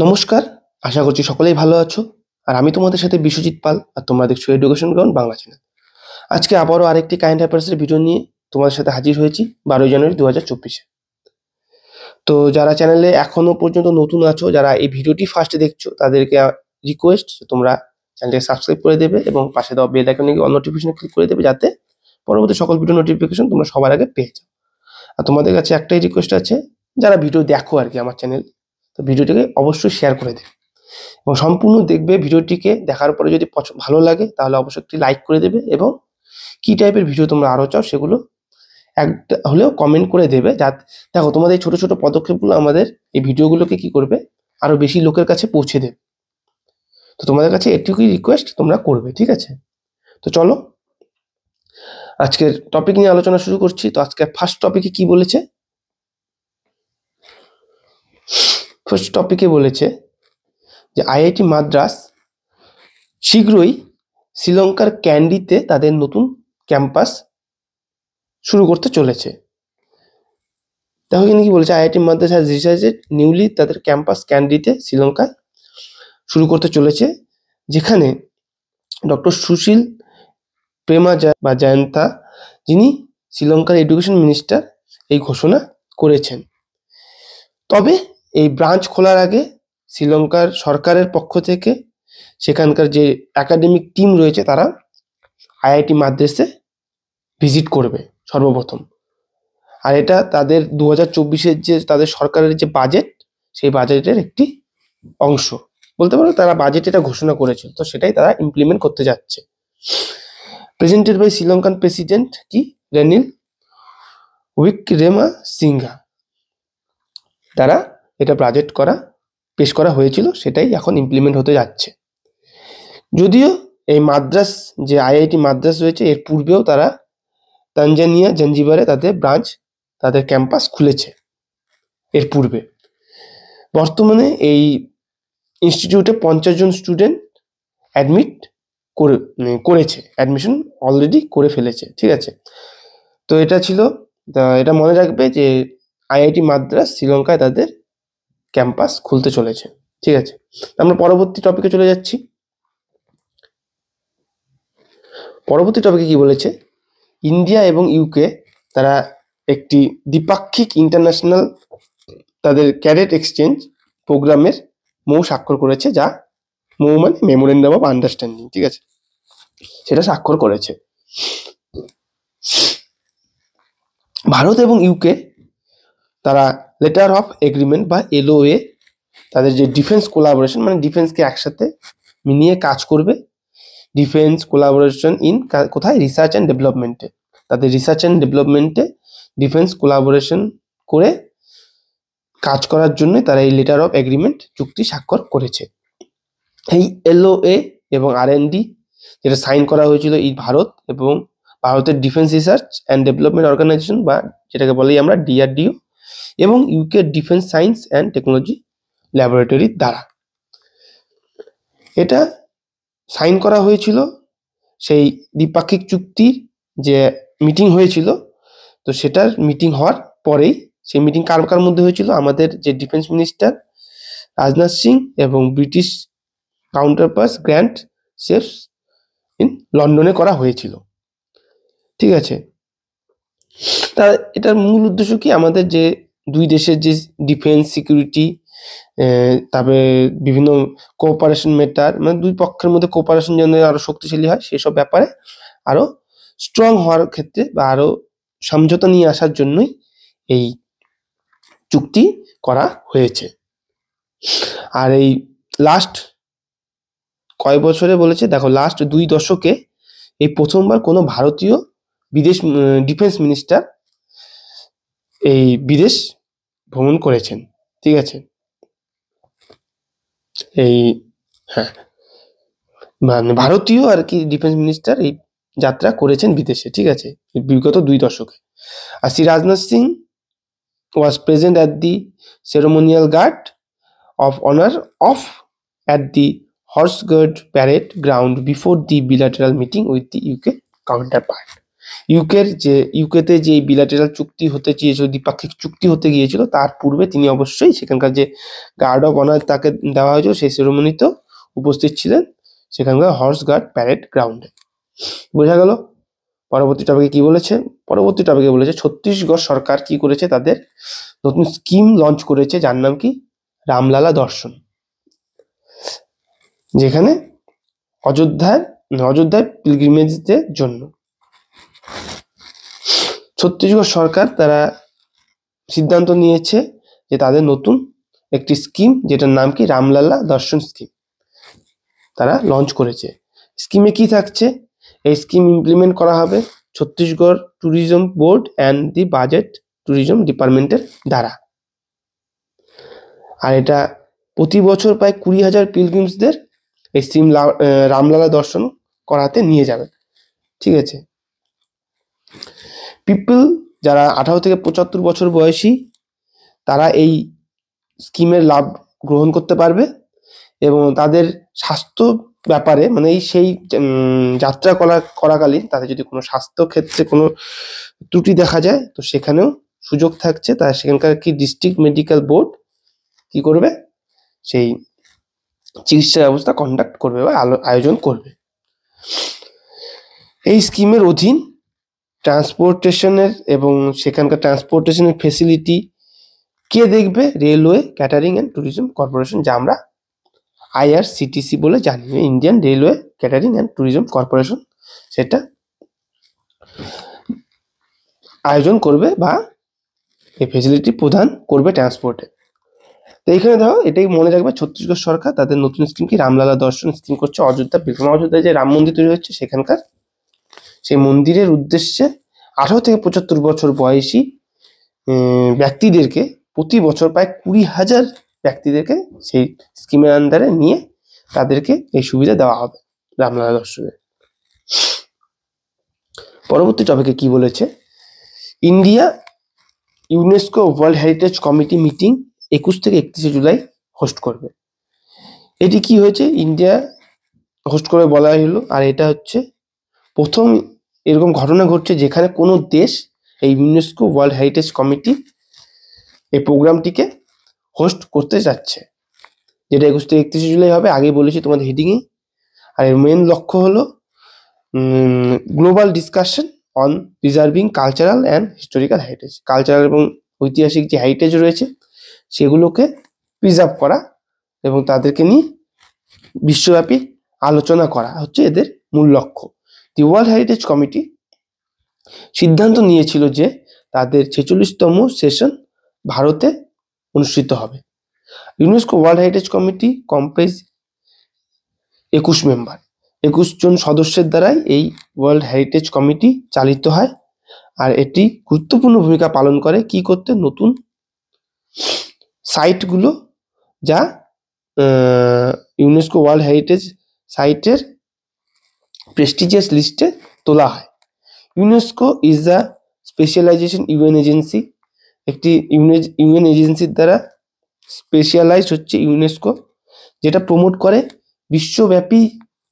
নমস্কার, আশা করছি সকলেই ভালো আছো। আর আমি তোমাদের সাথে বিশ্বজিৎ পাল, আর তোমরা দেখছো এডুকেশন গ্রাউন্ড বাংলা চ্যানেল। আজকে আবারও আরেকটি কারেন্ট অ্যাফেয়ার্সের ভিডিও নিয়ে তোমাদের সাথে হাজির হয়েছি 12 জানুয়ারি 2024-এ। তো যারা চ্যানেলে এখনো পর্যন্ত নতুন আছো, যারা এই ভিডিওটি ফার্স্টে দেখছো, তাদেরকে রিকোয়েস্ট তোমরা চ্যানেলকে সাবস্ক্রাইব করে দেবে এবং পাশে দেওয়া বেল আইকনে গিয়ে অল নোটিফিকেশন ক্লিক করে দেবে, যাতে পরবর্তী সকল ভিডিও নোটিফিকেশন তোমরা সবার আগে পেয়ে যাও। আর তোমাদের কাছে একটাই রিকোয়েস্ট আছে, যারা ভিডিও দেখো আর কি আমার চ্যানেল, তো ভিডিওটিকে অবশ্যই শেয়ার করে দেবে এবং সম্পূর্ণ দেখবে। ভিডিওটিকে দেখার পরে যদি ভালো লাগে তাহলে অবশ্যই একটি লাইক করে দেবে এবং কি টাইপের ভিডিও তোমরা আরো চাও সেগুলো একটা হলেও কমেন্ট করে দেবে। যাতে দেখো তোমাদের এই ছোট ছোট পদক্ষেপগুলো আমাদের এই ভিডিওগুলোকে কি করবে, আরো বেশি লোকের কাছে পৌঁছে দেবে। তো তোমাদের কাছে এটুকুই রিকোয়েস্ট, তোমরা করবে, ঠিক আছে? তো চলো আজকের টপিক নিয়ে আলোচনা শুরু করছি। তো আজকে ফার্স্ট টপিকে কি বলেছে? ফার্স্ট টপিকে বলেছে যে আইআইটি মাদ্রাস শীঘ্রই শ্রীলঙ্কার ক্যান্ডিতে তাদের নতুন ক্যাম্পাস শুরু করতে চলেছে। দেখো এখানে কি বলেছে, IIT Madras has decided newly তাদের ক্যাম্পাস ক্যান্ডিতে শ্রীলঙ্কায় শুরু করতে চলেছে, যেখানে ডক্টর সুশীল জয়ন্তা, যিনি শ্রীলঙ্কার এডুকেশন মিনিস্টার, এই ঘোষণা করেছেন। তবে এই ব্রাঞ্চ খোলার আগে শ্রীলঙ্কার সরকারের পক্ষ থেকে সেখানকার যে একাডেমিক টিম রয়েছে তারা আইআইটি মাদ্রাসে ভিজিট করবে সর্বপ্রথম। আর এটা তাদের 2024-এর যে তাদের সরকারের যে বাজেট, সেই বাজেটের একটি অংশ বলতে পারো। তারা বাজেট এটা ঘোষণা করেছিল, তো সেটাই তারা ইমপ্লিমেন্ট করতে যাচ্ছে। Presented by Sri Lankan president Ranil উইক্রেমাসিঙ্ঘে দ্বারা এটা পেশ করা হয়েছিল, সেটাই এখন ইমপ্লিমেন্ট হতে যাচ্ছে। যদিও এই মাদ্রাস যে আইআইটি মাদ্রাস রয়েছে, এর পূর্বেও তারা তানজানিয়া জাঞ্জিবারে তাদের ক্যাম্পাস খুলেছে এর পূর্বে। বর্তমানে এই ইনস্টিটিউটে 50 জন স্টুডেন্ট অ্যাডমিশন অলরেডি করে ফেলেছে, ঠিক আছে? তো এটা মনে রাখবে যে আইআইটি মাদ্রাস শ্রীলঙ্কায় তাদের ক্যাম্পাস খুলতে চলেছে, ঠিক আছে? আমরা পরবর্তী টপিকে চলে যাচ্ছি। পরবর্তী টপিকে কি বলেছে, ইন্ডিয়া এবং ইউকে তারা একটি দ্বিপাক্ষিক ইন্টারন্যাশনাল তাদের ক্যাডেট এক্সচেঞ্জ প্রোগ্রামের স্বাক্ষর করেছে, যা মানে মেমোরেন্ডাম অফ আন্ডারস্ট্যান্ডিং, ঠিক আছে? সেটা স্বাক্ষর করেছে। ভারত এবং ইউকে তারা লেটার অফ এগ্রিমেন্ট বা এলওএ, তাদের যে ডিফেন্স কোলাবোরেশন, মানে ডিফেন্সকে একসাথে মিলিয়ে কাজ করবে। ডিফেন্স কোলাবোরেশন কোথায়? রিসার্চ অ্যান্ড ডেভেলপমেন্টে। তাদের রিসার্চ অ্যান্ড ডেভেলপমেন্টে ডিফেন্স কোলাবোরেশন করে কাজ করার জন্য তারা এই লেটার অফ এগ্রিমেন্ট চুক্তি স্বাক্ষর করেছে। এই এলওএ এবং আরএনডি যেটা সাইন করা হয়েছিল এই ভারত এবং ভারতের defence research and development organisation, বা যেটাকে বলি আমরা ডিআরডিও, এবং UK defence science and technology ল্যাবরেটরির দ্বারা এটা সাইন করা হয়েছিল। সেই দ্বিপাক্ষিক চুক্তির যে মিটিং হয়েছিল, তো সেটার মিটিং হওয়ার পরেই, সেই মিটিং কার মধ্যে হয়েছিল? আমাদের যে ডিফেন্স মিনিস্টার রাজনাথ সিং এবং British counterpart grand chefs in লন্ডনে করা হয়েছিল, ঠিক আছে? এটার মূল উদ্দেশ্য কি? আমাদের যে দুই দেশের যে ডিফেন্স সিকিউরিটি, তারপরে বিভিন্ন কোঅপারেশন ম্যাটার, মানে দুই পক্ষের মধ্যে কোঅপারেশন যেন আরো শক্তিশালী হয়, সেসব ব্যাপারে আরো স্ট্রং হওয়ার ক্ষেত্রে বা আরো সমঝোতা নিয়ে আসার জন্যই এই চুক্তি করা হয়েছে। আর এই লাস্ট কয়েক বছরে বলেছে, দেখো লাস্ট 2 দশকে এই প্রথমবার কোনো ভারতীয় ডিফেন্স মিনিস্টার এই বিদেশ ভ্রমণ করেছেন, ঠিক আছে? এই মানে ভারতীয় আর কি ডিফেন্স মিনিস্টার এই যাত্রা করেছেন বিদেশে, ঠিক আছে, বিগত 2 দশকে। আর Shri Rajnath Singh was present at the ceremonial guard of honor at the Horse Guard Parade ground before the bilateral meeting with the UK counterpart. ইউকেতে যে বিলাটেরাল চুক্তি হতে চেয়েছিল, দ্বিপাক্ষিক চুক্তি হতে গিয়েছিল, তার পূর্বে তিনি অবশ্যই সেখানকার যে গার্ড অফ অনার তাকে দেওয়া হয়েছিল সেই সেরেমনিতেও উপস্থিত ছিলেন সেখানকার হর্স গার্ড প্যারেড গ্রাউন্ডে। বোঝা গেল? পরবর্তী টপিকে কি বলেছে? পরবর্তী টপিকে বলেছে ছত্তিশগড় সরকার কি করেছে, তাদের নতুন স্কিম লঞ্চ করেছে যার নাম কি রামলালা দর্শন, যেখানে অযোধ্যায় পিলগ্রিমেজদের জন্য ছত্তিশগড় সরকার তারা সিদ্ধান্ত নিয়েছে যে তাদের নতুন একটি স্কিম যেটার নাম কি রামলালা দর্শন স্কিম তারা লঞ্চ করেছে। স্কিমে কি থাকছে? এই স্কিম ইমপ্লিমেন্ট করা হবে Chhattisgarh tourism board and the budget tourism ডিপার্টমেন্টের দ্বারা। আর এটা প্রতি বছর প্রায় 20,000 পিলগ্রিমসদের এই স্কিম রামলালা দর্শন করাতে নিয়ে যাবে। ঠিক আছে, পিপল যারা 18 থেকে 75 বছর বয়সী তারা এই স্কিমের লাভ গ্রহণ করতে পারবে এবং তাদের স্বাস্থ্য ব্যাপারে মানে সেই যাত্রা করাকালীন তাদের যদি কোনো স্বাস্থ্য ক্ষেত্রে কোনো ত্রুটি দেখা যায় তো সেখানেও সুযোগ থাকছে। তার সেখানকার কি ডিস্ট্রিক্ট মেডিকেল বোর্ড কি করবে, সেই চিকিৎসা ব্যবস্থা কন্ডাক্ট করবে বা আয়োজন করবে। এই স্কিমের অধীন ট্রান্সপোর্টেশনের এবং সেখানকার ট্রান্সপোর্টেশনের ফেসিলিটি কে দেখবে? Railway catering and tourism corporation, যা আমরা IRCTC বলে জানি, Indian railway catering and tourism corporation, সেটা আয়োজন করবে বা এই ফেসিলিটি প্রদান করবে ট্রান্সপোর্টে। তো এইখানে দেখো এটাই মনে রাখবে, ছত্তিশগড় সরকার তাদের নতুন স্কিম কি রামলালা দর্শন স্কিম করছে অযোধ্যায় যে রাম মন্দির তৈরি হচ্ছে সেখানকার সেই মন্দিরের উদ্দেশ্যে 18 থেকে 75 বছর বয়সী ব্যক্তিদেরকে প্রতি বছর প্রায় 20,000 ব্যক্তিদেরকে সেই স্কিমের আন্ডারে নিয়ে তাদেরকে এই সুবিধা দেওয়া হবে রামলালা দর্শনের। পরবর্তী টপিকে কি বলেছে? India UNESCO world heritage committee meeting 21 থেকে 31 জুলাই হোস্ট করবে। এটি কি হয়েছে? ইন্ডিয়া হোস্ট করে বলা হলো, আর এটা হচ্ছে প্রথম এরকম ঘটনা ঘটছে যেখানে কোনো দেশ এই ইউনেস্কো ওয়ার্ল্ড হেরিটেজ কমিটি এই প্রোগ্রামটিকে হোস্ট করতে যাচ্ছে, যেটা 21 থেকে 31 জুলাই হবে। আগে বলেছি তোমাদের হিডিংয়ে। আর এর মেন লক্ষ্য হলো global discussion on preserving cultural and historical heritage, cultural এবং ঐতিহাসিক যে হেরিটেজ রয়েছে সেগুলোকে প্রিজার্ভ করা এবং তাদেরকে নিয়ে বিশ্বব্যাপী আলোচনা করা হচ্ছে এদের মূল লক্ষ্য। দি ওয়ার্ল্ড হেরিটেজ কমিটি সিদ্ধান্ত নিয়েছিল যে তাদের 46তম সেশন ভারতে অনুষ্ঠিত হবে। UNESCO world heritage committee comprise 21 member, 21 জন সদস্যের দ্বারাই এই ওয়ার্ল্ড হেরিটেজ কমিটি চালিত হয়। আর এটি গুরুত্বপূর্ণ ভূমিকা পালন করে কি করতে? নতুন সাইটগুলো যা ইউনেস্কো ওয়ার্ল্ড হেরিটেজ সাইটের প্রেস্টিজিয়াস লিস্টে তোলা হয়। UNESCO is the specialization UN agency, একটি ইউএন এজেন্সির দ্বারা স্পেশালাইজড হচ্ছে ইউনেস্কো, যেটা প্রমোট করে বিশ্বব্যাপী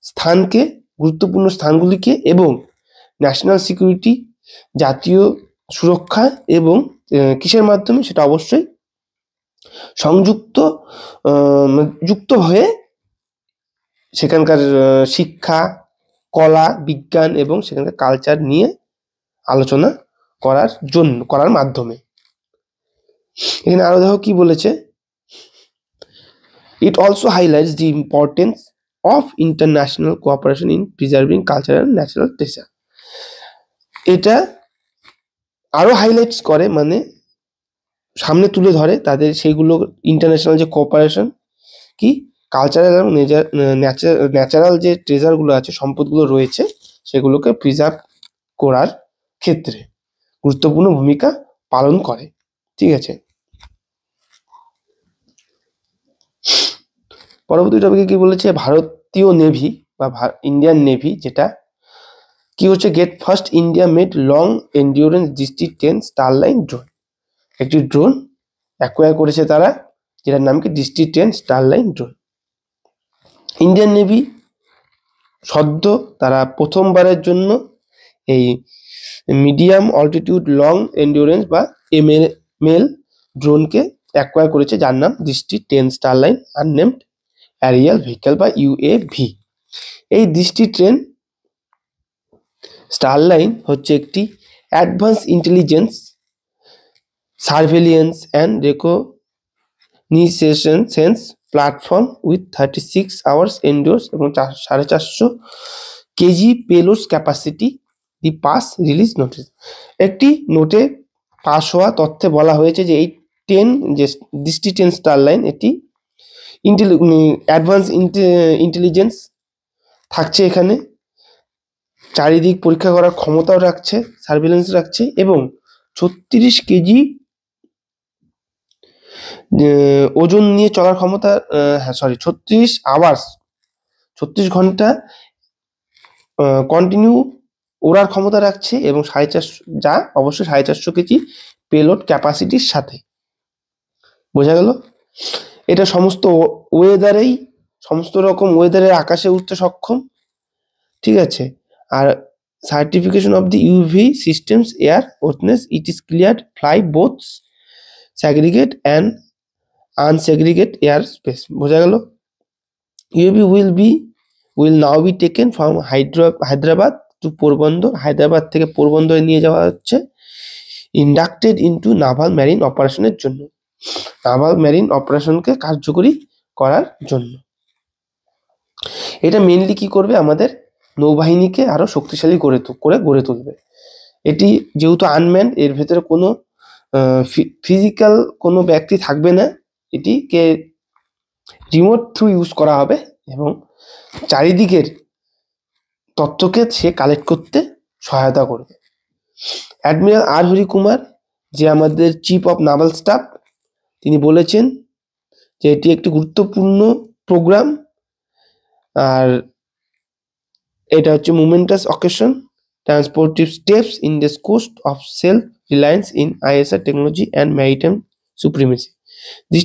স্থানকে, গুরুত্বপূর্ণ স্থানগুলিকে এবং ন্যাশনাল সিকিউরিটি, জাতীয় সুরক্ষা এবং কিসের মাধ্যমে? সেটা অবশ্যই যুক্ত হয়ে সেখানকার শিক্ষা, কলা, বিজ্ঞান এবং সেখানকার কালচার নিয়ে আলোচনা করার মাধ্যমে। এখানে আরো দেখো কি বলেছে? It also highlights the importance of international cooperation in preserving culture and natural treasure. এটা আরো হাইলাইটস করে, মানে সামনে তুলে ধরে তাদের সেইগুলো ইন্টারন্যাশনাল যে কোঅপারেশন কি কালচারাল এবং ন্যাচারাল যে ট্রেজারগুলো আছে, সম্পদগুলো রয়েছে, সেগুলোকে প্রিজার্ভ করার ক্ষেত্রে গুরুত্বপূর্ণ ভূমিকা পালন করে। ঠিক আছে, পরবর্তী টপিকে কি বলেছে? ভারতীয় নেভি বা ইন্ডিয়ান নেভি যেটা কি হচ্ছে, get first India made long endurance DC-10 starline drone, একটি ড্রোন অ্যাকোয়ার করেছে তারা, যেটার নাম কি DC-10 starline drone. Indian navy সদ্য তারা প্রথমবারের জন্য এই মিডিয়াম অল্টিটিউড লং এন্ডিউরেন্স বা এমএল ড্রোনকে অ্যাকোয়ার করেছে, যার নাম Drishti 10 Starline unmanned aerial vehicle বা ইউএভি। এই দৃষ্টি 10 স্টারলাইন হচ্ছে একটি advance intelligence surveillance and recognition sense platform with 36 hours endurance এবং 450 kg payload capacity. The press release notice, একটি নোটে পাস হওয়া তথ্যে বলা হয়েছে যে এই 10 যে দৃষ্টি 10 স্টারলাইন এটি অ্যাডভান্স ইন্টেলিজেন্স থাকছে, এখানে চারিদিক পরীক্ষা করার ক্ষমতাও রাখছে, সার্ভেলেন্স রাখছে এবং 36 কেজি ওজন নিয়ে চলার ক্ষমতা, 36 আওয়ার্স 36 ঘন্টা কন্টিনিউ ওড়ার ক্ষমতা রাখছে এবং 450, যা অবশ্যই 450 কেজি পেলোড ক্যাপাসিটির সাথে। বোঝা গেল? এটা সমস্ত ওয়েদারেই, সমস্ত রকম ওয়েদারের আকাশে উঠতে সক্ষম, ঠিক আছে। আর certification of the UV systems airworthiness, it is cleared fly both segregate and unsegregate air space। বোঝা গেল? UAV will now be taken from Hyderabad to Porbandar, Hyderabad থেকে পোরবন্দরে নিয়ে যাওয়া হচ্ছে, ইন্ডাক্টেড ইনটু নাভাল মেরিন অপারেশনের জন্য, নাভাল মেরিন অপারেশনকে কার্যকরী করার জন্য। এটা মেনলি কি করবে, আমাদের নৌবাহিনীকে আরো শক্তিশালী গড়ে তুলবে। এটি যেহেতু আনম্যান্ড, এর ভেতরে কোনো ফিজিক্যাল কোনো ব্যক্তি থাকবে না, এটিকে রিমোট থ্রু ইউজ করা হবে এবং চারিদিকের তথ্যকে সে কালেক্ট করতে সহায়তা করবে। অ্যাডমিরাল আর হরি কুমার, যে আমাদের চিফ অফ নাভাল স্টাফ, তিনি বলেছেন যে এটি একটি গুরুত্বপূর্ণ প্রোগ্রাম, আর এটা হচ্ছে momentous occasion transformative steps in this coast of self reliance in ISR technology and maritime supremacy. This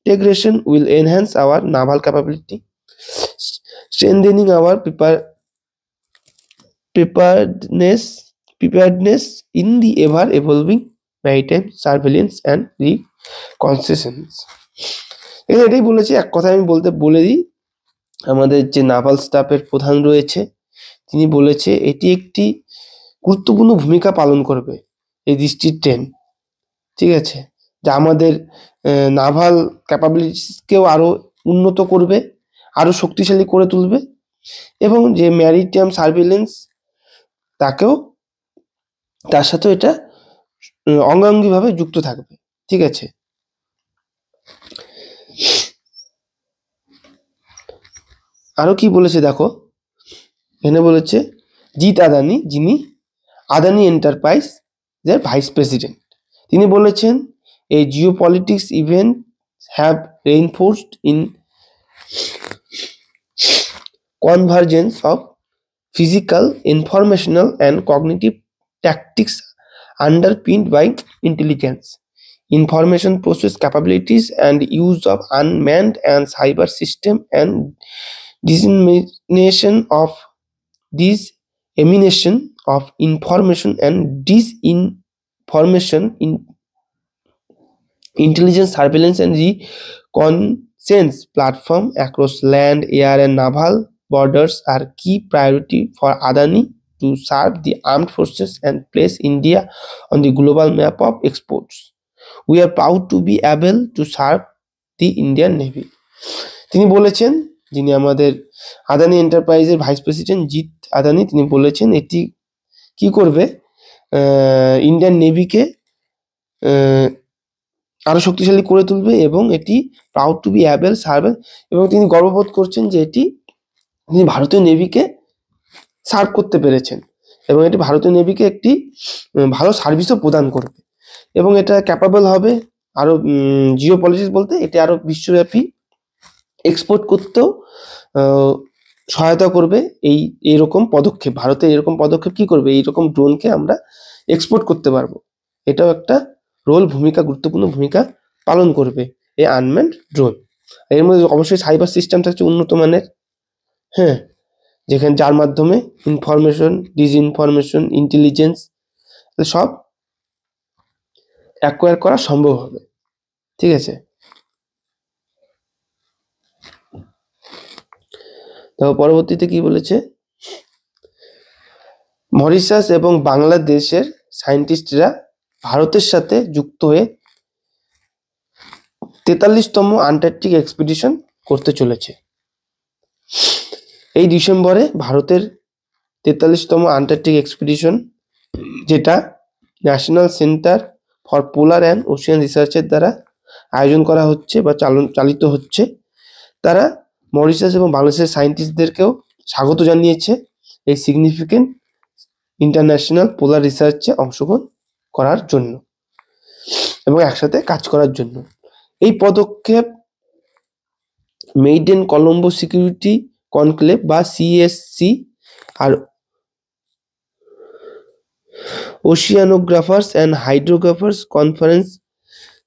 integration will enhance our naval capability, strengthening our preparedness in the ever-evolving maritime surveillance and reconnaissance। এটাই বলেছি। এক কথা আমি বলে দিই, আমাদের যে naval স্টাফের প্রধান রয়েছে, তিনি বলেছে এটি একটি গুরুত্বপূর্ণ ভূমিকা পালন করবে এই দৃষ্টি 10, ঠিক আছে, যা আমাদের নাভাল ক্যাপাবিলিটিসকেও আরো উন্নত করবে, আরো শক্তিশালী করে তুলবে এবং যে ম্যারিটাইম সার্ভেলেন্স তাকেও, তার সাথেও এটা অঙ্গাঙ্গিভাবে যুক্ত থাকবে, ঠিক আছে। আরো কি বলেছে দেখো, এখানে বলেছে জিৎ আদানি, যিনি আদানি এন্টারপ্রাইজ এর ভাইস প্রেসিডেন্ট, তিনি বলেছেন a geopolitics event have reinforced in convergence of physical, informational and cognitive tactics underpinned by intelligence, information process capabilities and use of unmanned and cyber system and dissemination of information and disinformation in intelligence, surveillance and reconnaissance platform across land, air and naval borders are key priority for Adani to serve the armed forces and place India on the global map of exports. We are proud to be able to serve the Indian Navy। তিনি বলেছেন, যিনি আমাদের আদানি এন্টারপ্রাইজের vice president Jeet Adani, তিনি বলেছেন এটি কি করবে, ইন্ডিয়ান নেভিকে আরো শক্তিশালী করে তুলবে এবং এটি proud to be able serve, এবং তিনি গর্ববোধ করছেন যে এটি তিনি ভারতীয় নেভিকে সার্ভ করতে পেরেছেন এবং এটি ভারতীয় নেভিকে একটি ভালো সার্ভিসও প্রদান করবে এবং এটা ক্যাপাবল হবে আরো জিওপলিটিক্স বলতে এটি আরো বিশ্বব্যাপী এক্সপোর্ট করতেও সহায়তা করবে। এইরকম পদক্ষেপ, ভারতের এরকম পদক্ষেপ কি করবে, এইরকম ড্রোনকে আমরা এক্সপোর্ট করতে পারবো, এটাও একটা গুরুত্বপূর্ণ ভূমিকা পালন করবে এই আনম্যান্ড ড্রোন। এর মধ্যে অবশ্যই সাইবার সিস্টেম থাকছে উন্নত মানের, হ্যাঁ, যেখানে যার মাধ্যমে ইনফরমেশন, ডিসইনফরমেশন, ইন্টেলিজেন্স সব অ্যাকোয়ার করা সম্ভব হবে। ঠিক আছে, তো পরবর্তীতে কি বলেছে, মরিশাস এবং বাংলাদেশের সায়েন্টিস্টরা ভারতের সাথে যুক্ত হয়ে 43তম আন্টার্কটিক এক্সপিডিশন করতে চলেছে। এই ডিসেম্বরে ভারতের 43তম আন্টার্কটিক এক্সপিডিশন, যেটা national centre for polar and Ocean রিসার্চের দ্বারা আয়োজন করা হচ্ছে বা চালিত হচ্ছে, তারা মরিশাস এবং বাংলাদেশের সায়েন্টিস্টদেরকেও স্বাগত জানিয়েছে এই সিগনিফিকেন্ট ইন্টারন্যাশনাল পোলার রিসার্চে অংশগ্রহণ করার জন্য এবং একসাথে কাজ করার জন্য। এই পদক্ষেপ made in Colombo security conclave বা সিএসসি আর ওশিয়ানোগ্রাফার্স অ্যান্ড হাইড্রোগ্রাফার্স কনফারেন্স,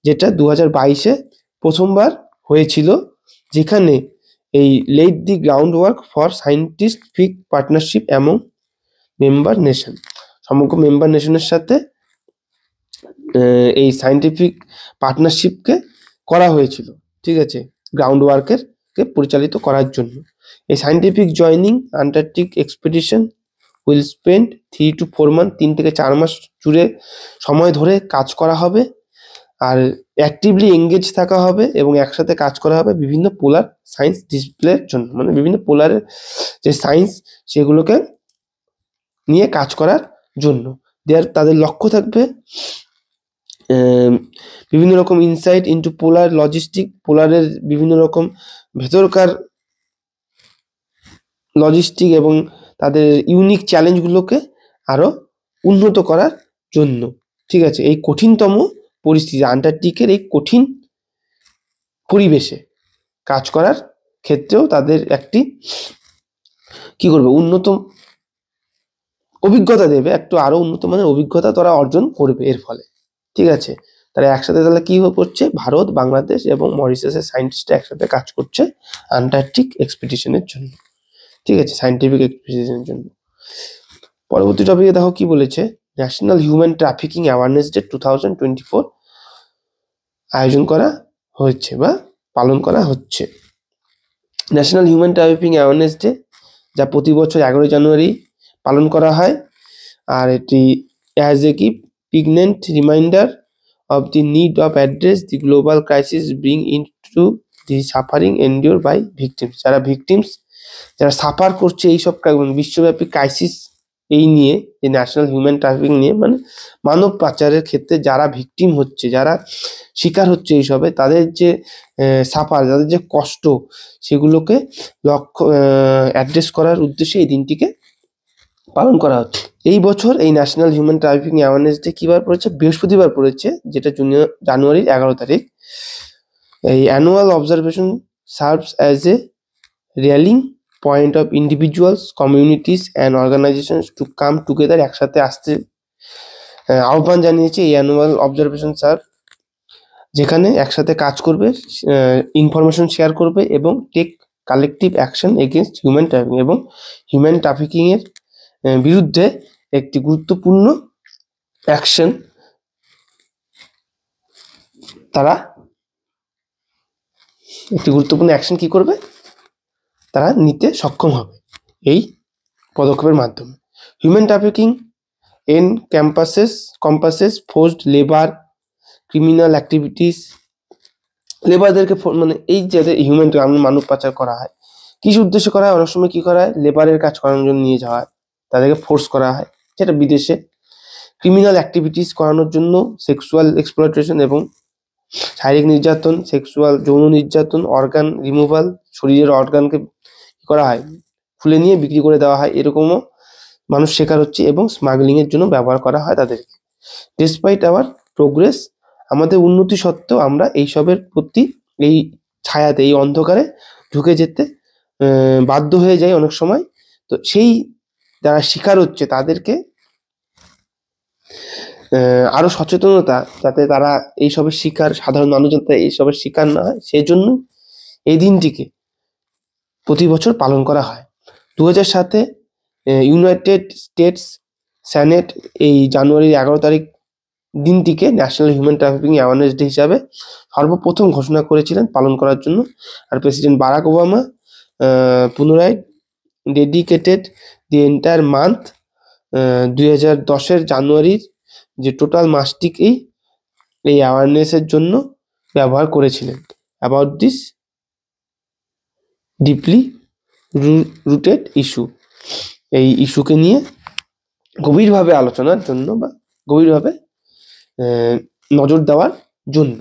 যেটা 2022-এ প্রথমবার হয়েছিল, যেখানে এই led the ground work for scientific partnership among member nation, সমগ্র মেম্বার নেশনের সাথে এই সায়েন্টিফিক পার্টনারশিপকে করা হয়েছিল। ঠিক আছে, গ্রাউন্ড ওয়ার্কেরকে পরিচালিত করার জন্য। এই scientific joining Antarctic expedition will spend 3 to 4 months, 3 থেকে 4 মাস জুড়ে সময় ধরে কাজ করা হবে, আর অ্যাক্টিভলি এঙ্গেজ থাকা হবে এবং একসাথে কাজ করা হবে বিভিন্ন পোলার সায়েন্স ডিসপ্লের জন্য, মানে বিভিন্ন পোলারের যে সায়েন্স সেগুলোকে নিয়ে কাজ করার জন্য। তাদের লক্ষ্য থাকবে বিভিন্ন রকম ইনসাইট ইনটু পোলার লজিস্টিক, পোলারের বিভিন্ন রকম ভেতরকার লজিস্টিক এবং তাদের ইউনিক চ্যালেঞ্জগুলোকে আরো উন্নত করার জন্য। ঠিক আছে, এই কঠিনতম পরিস্থিতি, আন্টার্কটিকের এই কঠিন পরিবেশে কাজ করার ক্ষেত্রেও তাদের একটি কি করবে, উন্নত অভিজ্ঞতা দেবে, একটু আরো উন্নত মানের অভিজ্ঞতা তারা অর্জন করবে এর ফলে। ঠিক আছে, তারা একসাথে তাহলে কি করছে, ভারত, বাংলাদেশ এবং মরিশাসের সায়েন্টিস্টরা একসাথে কাজ করছে আন্টার্কটিক এক্সপিডিশনের জন্য। ঠিক আছে, সায়েন্টিফিক এক্সপিডিশনের জন্য। পরবর্তী টপিকে দেখো কি বলেছে, national human trafficking awareness day 2024 আয়োজন করা হচ্ছে বা পালন করা হচ্ছে। National human trafficking awareness day, যা প্রতি বছর 11 জানুয়ারি পালন করা হয়, আর এটি অ্যাজ এ কি pregnant reminder of the need of address the global crisis bring into the suffering endured by victims, যারা ভিকটিমস, যারা সাফার করছে এইসব বিশ্বব্যাপী ক্রাইসিস এই নিয়ে, যে ন্যাশনাল হিউম্যান ট্রাফিকিং নিয়ে, মানে মানব পাচারের ক্ষেত্রে যারা ভিকটিম হচ্ছে, যারা শিকার হচ্ছে এইসবে, তাদের যে সাফার, তাদের যে কষ্ট, সেগুলোকে অ্যাড্রেস করার উদ্দেশ্যে এই দিনটিকে পালন করা হচ্ছে। এই বছর এই national human trafficking awareness day কিবার পড়েছে, বৃহস্পতিবার পড়েছে, যেটা জানুয়ারির 11 তারিখ। এই annual observation serves as a rallying point of individuals, communities and organisations to come together, একসাথে আসতে আহ্বান জানিয়েছে এই অ্যানুয়াল অবজারভেশন সার্ভ, যেখানে একসাথে কাজ করবে, ইনফরমেশন শেয়ার করবে এবং take collective action against human trafficking, এবং হিউম্যান ট্রাফিকিং এর বিরুদ্ধে একটি গুরুত্বপূর্ণ অ্যাকশন কি করবে, তারা নিতে সক্ষম হবে এই পদক্ষেপের মাধ্যমে। Human trafficking encompasses forced labour, criminal activities, লেবারদেরকে মানে এই যাদের হিউম্যান মানব পাচার করা হয়, কিছু উদ্দেশ্যে করা হয়, অনেক সময় কি করা হয়, লেবারের কাজ করানোর জন্য নিয়ে যাওয়া হয়, তাদেরকে ফোর্স করা হয়, যেটা বিদেশে। ক্রিমিনাল অ্যাক্টিভিটিস করানোর জন্য সেক্সুয়াল এক্সপ্লয়টেশন এবং শারীরিক নির্যাতন, সেক্সুয়াল যৌন নির্যাতন, অর্গান রিমুভাল, শরীরের অর্গানকে কি করা হয়, খুলে নিয়ে বিক্রি করে দেওয়া হয়, এরকমও মানুষ শিকার হচ্ছে, এবং স্মাগলিং এর জন্য ব্যবহার করা হয় তাদেরকে। ডিসপাইট আওয়ার প্রোগ্রেস, আমাদের উন্নতি সত্ত্বেও আমরা এইসবের প্রতি, এই ছায়াতে, এই অন্ধকারে ঢুকে যেতে বাধ্য হয়ে যাই অনেক সময়। তো সেই যারা শিকার হচ্ছে তাদেরকে আরো সচেতনতা, যাতে তারা এইসবের শিকার, সাধারণ মানুষ যাতে এইসবের শিকার না হয়, সেজন্য এই দিনটিকে প্রতি বছর পালন করা হয়। 2007-এ ইউনাইটেড স্টেটস সেনেট এই জানুয়ারির 11 তারিখ দিনটিকে national human trafficking awareness day হিসাবে সর্বপ্রথম ঘোষণা করেছিলেন পালন করার জন্য। আর প্রেসিডেন্ট বারাক ওবামা পুনরায় ডেডিকেটেড দি এন্টায়ার মান্থ 2010-এর জানুয়ারির যে টোটাল মাসটিকেই এই অ্যাওয়ারনেসের জন্য ব্যবহার করেছিলেন। About this deeply rooted issue, এই ইস্যুকে নিয়ে গভীরভাবে আলোচনার জন্য বা গভীরভাবে নজর দেওয়ার জন্য।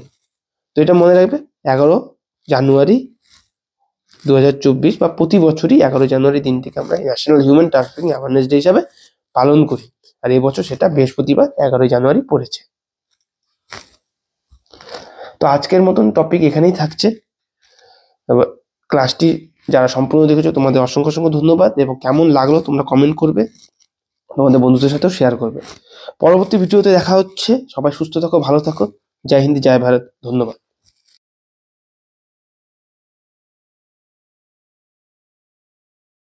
তো এটা মনে রাখবে, 11 জানুয়ারি 2024 বা প্রতি বছরই 11 জানুয়ারি দিনটিকে আমরা national human trafficking awareness day হিসাবে পালন করি। আর এই বছর সেটা বৃহস্পতিবার 11 জানুয়ারি পড়েছে। তো আজকের মতন টপিক এখানেই থাকছে। ক্লাসটি যারা সম্পূর্ণ দেখেছো তোমাদের অসংখ্য অসংখ্য ধন্যবাদ, এবং কেমন লাগলো তোমরা কমেন্ট করবে, তোমাদের বন্ধুদের সাথেও শেয়ার করবে। পরবর্তী ভিডিওতে দেখা হচ্ছে। সবাই সুস্থ থাকো, ভালো থাকো। জয় হিন্দ, জয় ভারত। ধন্যবাদ।